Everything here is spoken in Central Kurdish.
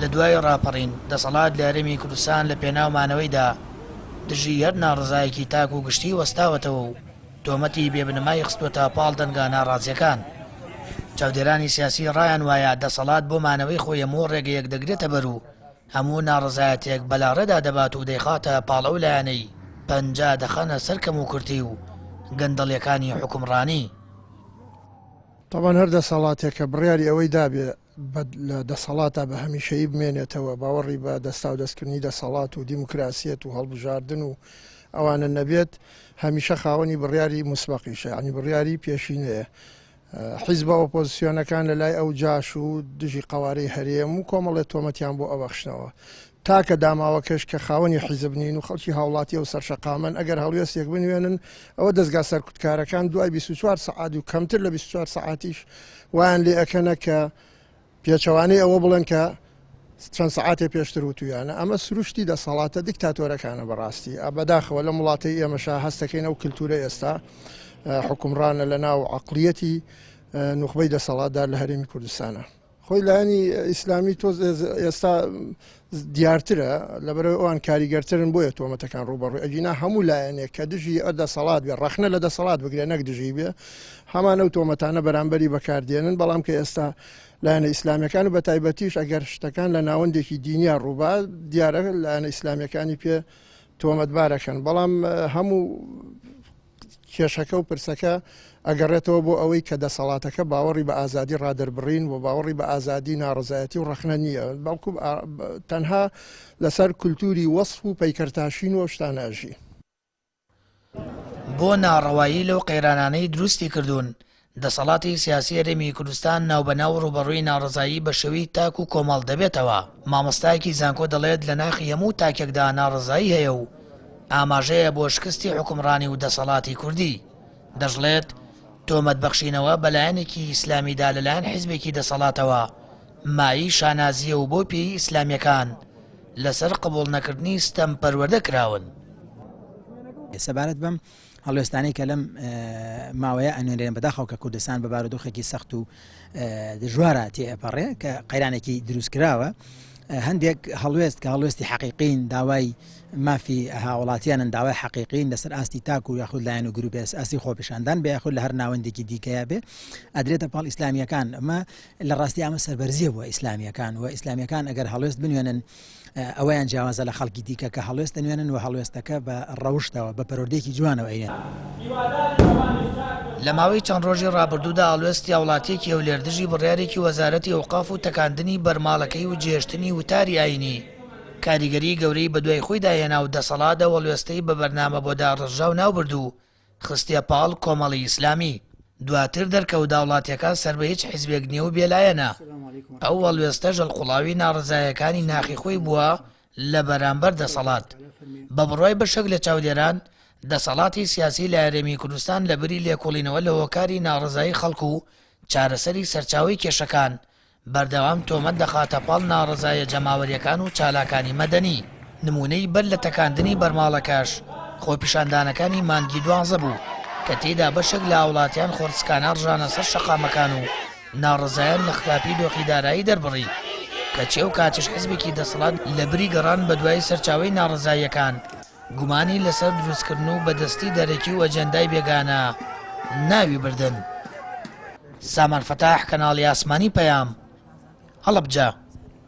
لە دوای ڕاپەڕین دەسەڵات لە هەرێمی کوردستان لە پێناومانەوەیدا دژی هەر ناڕزایەکی تاک و گشتی وەستاوەتەوە و تۆمەتی بێبنەمای خستوەتە پاڵ دەنگا ناڕازیەکان. چاودێرانی سیاسی ڕایان وایە دەسەڵات بۆ مانەوەی خۆی هەموو ڕێگەیەک دەگرێتە بەر و هەموو ناڕزایەتێک بەلاڕێدا دەبات و دەیخاتە پاڵە و لایەنەی پەنجا دەخەنە سەرکەم و کورتی و گەندەڵیەکانی حکومڕانی. طبعاً هەر دەسەڵاتێک کە بڕیاری ئەوەی دابێ لە دەسەڵاتە بە هەمیشەیی بمێنێتەوە باوەڕی بە دەستا و دەستکردنی دەسەڵات و دیموکراسیەت و هەڵبژاردن و ئەوانە نەبێت هەمیشە خاوەنی بڕیاری مسبەقیشە، ینی بڕیاری پێشینەیە. حیزب ئۆپۆزیسیۆنەکان لە لای ئەو جاش و دژی قەوارەی هەرێم و کۆمەڵێت تۆمەتیان بۆ ئەبەخشنەوە تاکە داماوەکەش کە خاوەنی حیزب نین و خەڵکی هاوڵاتی و سەرشەقامن ئەگەر هەڵوێستێک بنوێنن ئەوە دەستگا سەرکوتکارەکان دوای 24 سەعات و کەمتر لە 24 سەعاتیش وایان لێ ئەکەنە کە پێچەوانەی ئەوە بڵێن کە چەند سەعاتێ پێشتر وتویانە. ئەمە سروشتی دەسەڵاتە دیکتاتۆرەکانە بەڕاستی بەداخەوە لە وڵاتی ئێمەشا هەستەکەین ئەو کللتورە ئێستا حکومڕانە لە ناو عەقڵیەتی نوخبەی دەسەڵاتدار لە هەرێمی کوردستانە. خۆی لایەنی ئیسلامی تۆ ئێستا دیارترە لەبەرەوەی ئەوان کاریگەرترن بۆیە تۆمەتەکان ڕوبەڕووی ئەجینا هەموو لایەنێک کە دژی ئەو دەسەڵات بێ ڕەخنە لە دەسەڵات بگرێ نەک دژی بێ هەمانە و تۆمەتانە بەرامبەری بەکاردێنن. بەڵام کە ئێستا لایەنە ئیسلامیەکان و بە تایبەتیش ئەگەر شتەکان لە ناوەندێکی دینیا ڕووبا دیارە لایەنە ئیسلامیەکانی پێ تۆمەتبارەکەن. بەڵام هەموو کێشەکە و پرسەکە ئەگەڕێتەوە بۆ ئەوەی کە دەسەڵاتەکە باوەڕی بە ئازادی ڕادربڕین و باوەڕی بە ئازادی ناڕزایەتی و ڕەخنە نییە، بەڵکو تەنها لەسەر کولتوری وەسف و پەیکەرتاشین و شتانەژی. بۆ ناڕەوایی لەو قەیرانانەی دروستی کردوون دەسەڵاتی سیاسی هەرێمی کوردستان ناوبەناو ڕوبەڕووی ناڕزایی بە شێوەی تاک و کۆمەڵ دەبێتەوە. مامۆستایەکی زانکۆ دەڵێت لە ناخی هەموو تاکێکدا ناڕزایی هەیە و ئاماژەیە بۆ شکستی حکومڕانی و دەسەڵاتی کوردی. دەژڵێت تۆمەت بەخشینەوە بەلایەنێکی ئیسلامیدا لەلایەن حیزبێکی دەسەڵاتەوە مایی شانازیە و بۆ پێی ئیسلامیەکان لەسەر قبوڵ نەکردنی ستەم پەروەردە کراون. سەبارەت بەم هەڵوێستانەی کە لەم ماوەیە ئەنوێنرێن بەداخەوە کە کوردستان بە بارودۆخێکی سەخت و دژوارە تێئەپەڕێ کە قەیرانێکی دروستکراوە هەندێک هەڵوێست کە هەڵوێستی حەقیقین داوای مافی هاوڵاتیانن داوای حەقیقین لەسەر ئاستی تاک و یاخود لایەن و گروپێس ئاسی خۆپیشاندان بێ یاخود لە هەر ناوەندێکی دیکەیە بێ ئەدرێتە پاڵ ئیسلامیەکان. ئەمە لە ڕاستی ئەمە سەربەرزیە بووە ئیسلامیەکان و ئیسلامیەکان ئەگەر هەڵوێست بنوێنن ئەوەیان جیاوازە لە خەڵکی دیکە کە هەڵوێست دەنوێنن و هەڵوێستەکە بە ڕەوشتەوە بە پەروەردەیەکی جوانەوە ئەینێن. لە ماوەی چەند ڕۆژی ڕابردوودا هەڵوێستی هاوڵاتیەکی هەولێردژی بڕیارێکی وەزارەتی ئەوقاف و تەکاندنی بەرماڵەکەی و جێشتنی وتاری ئاینی کاریگەری گەورەی بەدوای خۆی داهێنا و دەسەڵاتە وەڵوێستەی بە بەرنامە بۆ داڕژا و ناوبرد و خستیە پاڵ کۆمەڵی ئیسلامی. دواتر دەرکەوت وڵاتیەکە سەر بە هیچ حیزبێک نییە و بێلایەنە. ئەو وەڵوێستە ژەڵقوڵاوی ناڕزایەکانی ناخی خۆی بووە لە بەرامبەر دەسەڵات. بە بڕوای بەشێک لە چاودێران دەسەڵاتی سیاسی لە هەرێمی کوردستان لە بری لێکۆڵینەوە لە هۆکاری ناڕزایی خەڵکو و چارەسەری سەرچاوی کێشەکان بەردەوام تۆمەت دەخاتە پاڵ ناڕزایە جەماوەریەکان و چالاکانی مەدەنی. نمونەی بەر لە تەکاندنی بەرماڵەکەش خۆپیشاندانەکانی مانگی 12 بوو کە تێیدا بەشێک لە وڵاتیان خۆرسکانە ڕژانە سەر شەقامەکان و ناڕزایان لە خراپی دۆخیدارایی دەربڕی کەچێ و کاتیش حیزبێکی دەسەڵات لە بری گەڕان بە دوای سەرچاوی ناڕزاییەکان گومانی لەسەر دروستکردن و بەدەستی دەرەکی و ئەجەندای بێگانە ناوی بردن. سامان فەتاح، کەناڵی ئاسمانی پەیام، هەڵەبجە.